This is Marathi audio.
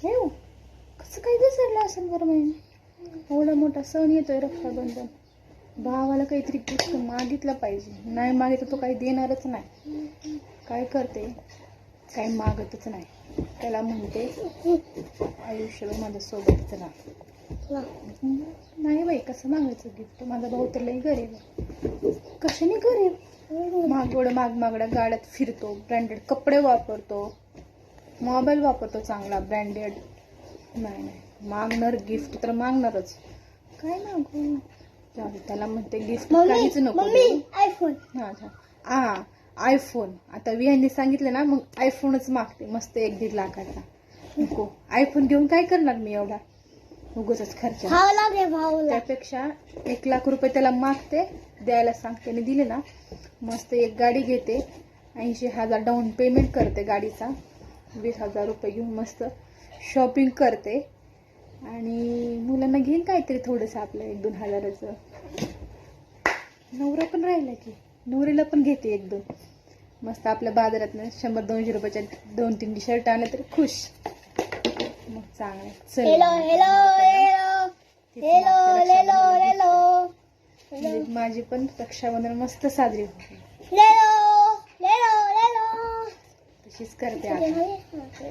हे हो, कसं काही विसरलं असेल बरं महिने. एवढा मोठा सण येतोय रक्षाबंधन. भावाला काहीतरी गिफ्ट मागितलं पाहिजे. नाही मागितलं तो काही देणारच नाही. काय करते, काही मागतच नाही. त्याला म्हणते आयुष्यभर माझ्यासोबतच राहा. नाही बाई, कसं मागायचं गिफ्ट. माझा भाऊ तर लई गरीब आहे. कशाने गरीब, मागड्या गाड्यात फिरतो, ब्रँडेड कपडे वापरतो, मोबाईल वापरतो चांगला ब्रँडेड. नाही नाही, मागणार गिफ्ट तर मागणारच. काय मागू, त्याला म्हणते गिफ्ट काहीच नको. आयफोन. हा आयफोन. आता विहांनी सांगितलं ना, मग आयफोनच मागते. मस्त 1-1.5 लाखाचा. नको, आयफोन घेऊन काय करणार मी एवढा, उगाचच खर्च. त्यापेक्षा 1 लाख रुपये त्याला मागते, द्यायला सांगते. आणि दिले ना, मस्त एक गाडी घेते. 80,000 डाऊन पेमेंट करते गाडीचा. 20,000 रुपये घेऊन मस्त शॉपिंग करते. आणि मुलांना घेईन काहीतरी थोडंसं आपलं 1-2 हजाराचं. नवरा पण राहिला की नवरीला पण घेते 1-2. मस्त आपल्या बाजारात 100-200 रुपयाच्या 2-3 शर्ट आणले तरी खुश. मग चांगलं. माझी पण रक्षाबंधन मस्त साजरी होते. तशीच करते आता.